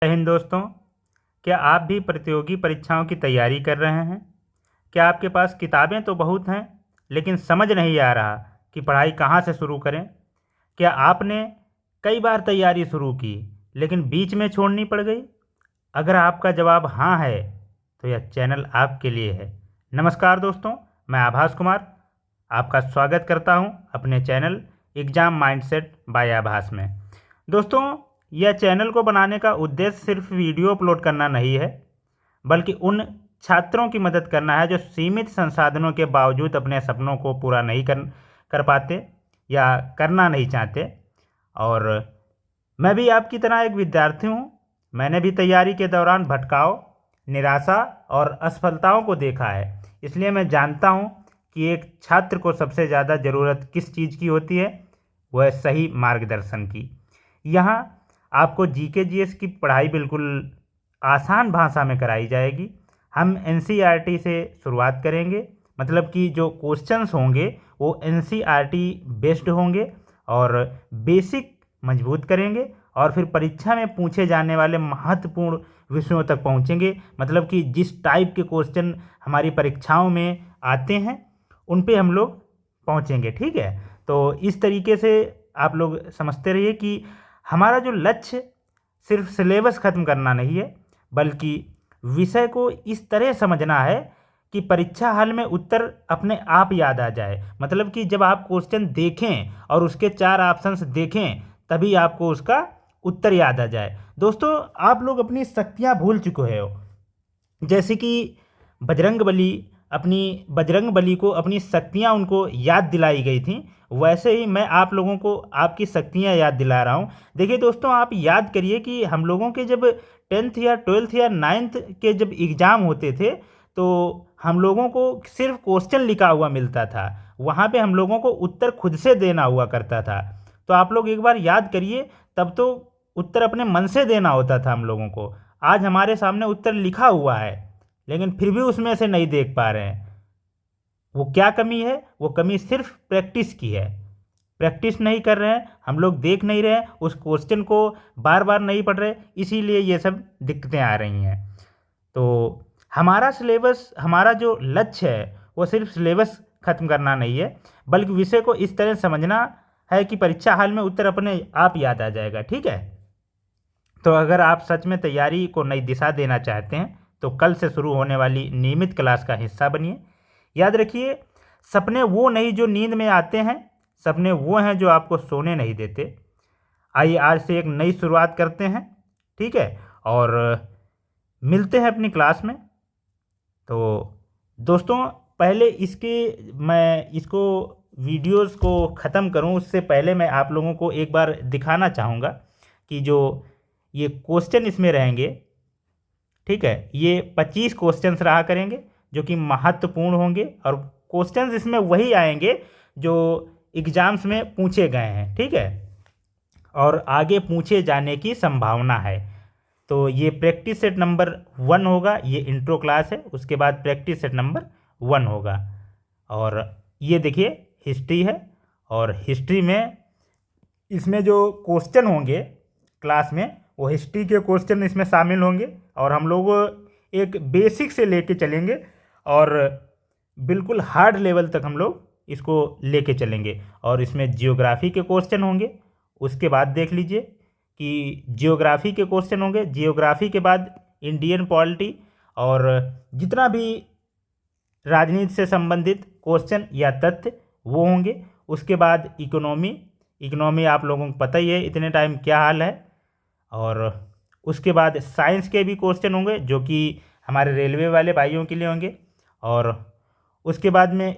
जय हिंद दोस्तों। क्या आप भी प्रतियोगी परीक्षाओं की तैयारी कर रहे हैं? क्या आपके पास किताबें तो बहुत हैं, लेकिन समझ नहीं आ रहा कि पढ़ाई कहाँ से शुरू करें? क्या आपने कई बार तैयारी शुरू की, लेकिन बीच में छोड़नी पड़ गई? अगर आपका जवाब हाँ है, तो यह चैनल आपके लिए है। नमस्कार दोस्तों, मैं आभास कुमार आपका स्वागत करता हूं अपने चैनल एग्ज़ाम माइंडसेट बाय आभास में। दोस्तों, यह चैनल को बनाने का उद्देश्य सिर्फ वीडियो अपलोड करना नहीं है, बल्कि उन छात्रों की मदद करना है जो सीमित संसाधनों के बावजूद अपने सपनों को पूरा नहीं कर पाते या करना नहीं चाहते। और मैं भी आपकी तरह एक विद्यार्थी हूँ। मैंने भी तैयारी के दौरान भटकाव, निराशा और असफलताओं को देखा है। इसलिए मैं जानता हूँ कि एक छात्र को सबसे ज़्यादा ज़रूरत किस चीज़ की होती है, वह सही मार्गदर्शन की। यहाँ आपको जीके जीएस की पढ़ाई बिल्कुल आसान भाषा में कराई जाएगी। हम एनसीईआरटी से शुरुआत करेंगे, मतलब कि जो क्वेश्चंस होंगे वो एनसीईआरटी बेस्ड होंगे और बेसिक मजबूत करेंगे, और फिर परीक्षा में पूछे जाने वाले महत्वपूर्ण विषयों तक पहुंचेंगे। मतलब कि जिस टाइप के क्वेश्चन हमारी परीक्षाओं में आते हैं उन पे हम लोग पहुंचेंगे। ठीक है, तो इस तरीके से आप लोग समझते रहिए कि हमारा जो लक्ष्य सिर्फ सिलेबस ख़त्म करना नहीं है, बल्कि विषय को इस तरह समझना है कि परीक्षा हॉल में उत्तर अपने आप याद आ जाए। मतलब कि जब आप क्वेश्चन देखें और उसके 4 ऑप्शंस देखें, तभी आपको उसका उत्तर याद आ जाए। दोस्तों, आप लोग अपनी शक्तियाँ भूल चुके हो। जैसे कि बजरंग बली को अपनी शक्तियाँ उनको याद दिलाई गई थी, वैसे ही मैं आप लोगों को आपकी शक्तियाँ याद दिला रहा हूँ। देखिए दोस्तों, आप याद करिए कि हम लोगों के जब 10th या 12th या 9th के जब एग्ज़ाम होते थे, तो हम लोगों को सिर्फ क्वेश्चन लिखा हुआ मिलता था। वहाँ पे हम लोगों को उत्तर खुद से देना हुआ करता था। तो आप लोग एक बार याद करिए, तब तो उत्तर अपने मन से देना होता था हम लोगों को। आज हमारे सामने उत्तर लिखा हुआ है, लेकिन फिर भी उसमें से नहीं देख पा रहे हैं। वो क्या कमी है? वो कमी सिर्फ प्रैक्टिस की है। प्रैक्टिस नहीं कर रहे हैं हम लोग, देख नहीं रहे हैं उस क्वेश्चन को, बार बार नहीं पढ़ रहे, इसीलिए ये सब दिक्कतें आ रही हैं। तो हमारा सिलेबस, हमारा जो लक्ष्य है वो सिर्फ सिलेबस ख़त्म करना नहीं है, बल्कि विषय को इस तरह समझना है कि परीक्षा हाल में उत्तर अपने आप याद आ जाएगा। ठीक है, तो अगर आप सच में तैयारी को नई दिशा देना चाहते हैं, तो कल से शुरू होने वाली नियमित क्लास का हिस्सा बनिए। याद रखिए, सपने वो नहीं जो नींद में आते हैं, सपने वो हैं जो आपको सोने नहीं देते। आइए आज से एक नई शुरुआत करते हैं। ठीक है, और मिलते हैं अपनी क्लास में। तो दोस्तों, पहले मैं इसको वीडियोस को ख़त्म करूं, उससे पहले मैं आप लोगों को एक बार दिखाना चाहूँगा कि जो ये क्वेश्चन इसमें रहेंगे, ठीक है, ये 25 क्वेश्चंस रहा करेंगे जो कि महत्वपूर्ण होंगे, और क्वेश्चंस इसमें वही आएंगे जो एग्ज़ाम्स में पूछे गए हैं। ठीक है, और आगे पूछे जाने की संभावना है। तो ये प्रैक्टिस सेट नंबर 1 होगा, ये इंट्रो क्लास है। उसके बाद प्रैक्टिस सेट नंबर 1 होगा। और ये देखिए हिस्ट्री है, और हिस्ट्री में इसमें जो क्वेश्चन होंगे क्लास में, वो हिस्ट्री के क्वेश्चन इसमें शामिल होंगे, और हम लोग एक बेसिक से लेके चलेंगे और बिल्कुल हार्ड लेवल तक हम लोग इसको लेके चलेंगे। और इसमें जियोग्राफी के क्वेश्चन होंगे। उसके बाद देख लीजिए कि जियोग्राफी के क्वेश्चन होंगे, जियोग्राफी के बाद इंडियन पॉलिटी और जितना भी राजनीति से संबंधित क्वेश्चन या तथ्य वो होंगे। उसके बाद इकोनॉमी आप लोगों को पता ही है इतने टाइम क्या हाल है। और उसके बाद साइंस के भी क्वेश्चन होंगे जो कि हमारे रेलवे वाले भाइयों के लिए होंगे। और उसके बाद में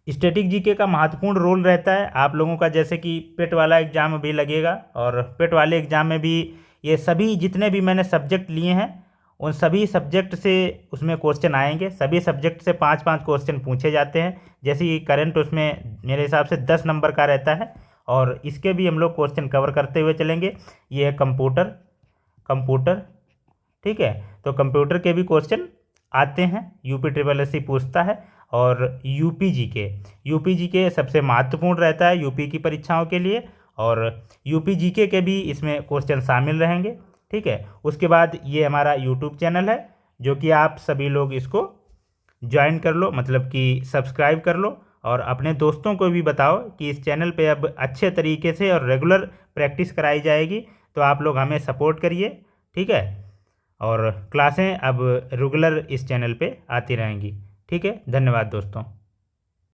स्टैटिक जीके का महत्वपूर्ण रोल रहता है आप लोगों का। जैसे कि पेट वाला एग्ज़ाम भी लगेगा, और पेट वाले एग्ज़ाम में भी ये सभी जितने भी मैंने सब्जेक्ट लिए हैं उन सभी सब्जेक्ट से उसमें क्वेश्चन आएंगे। सभी सब्जेक्ट से 5-5 क्वेश्चन पूछे जाते हैं। जैसे कि करंट उसमें मेरे हिसाब से 10 नंबर का रहता है, और इसके भी हम लोग क्वेश्चन कवर करते हुए चलेंगे। ये है कंप्यूटर। ठीक है, तो कंप्यूटर के भी क्वेश्चन आते हैं, यूपी ट्रिपल एस सी पूछता है। और यूपी जी के सबसे महत्वपूर्ण रहता है यूपी की परीक्षाओं के लिए। और यूपी जीके के भी इसमें क्वेश्चन शामिल रहेंगे। ठीक है, उसके बाद ये हमारा यूट्यूब चैनल है जो कि आप सभी लोग इसको ज्वाइन कर लो, मतलब कि सब्सक्राइब कर लो और अपने दोस्तों को भी बताओ कि इस चैनल पे अब अच्छे तरीके से और रेगुलर प्रैक्टिस कराई जाएगी। तो आप लोग हमें सपोर्ट करिए। ठीक है, और क्लासें अब रेगुलर इस चैनल पे आती रहेंगी। ठीक है, धन्यवाद दोस्तों।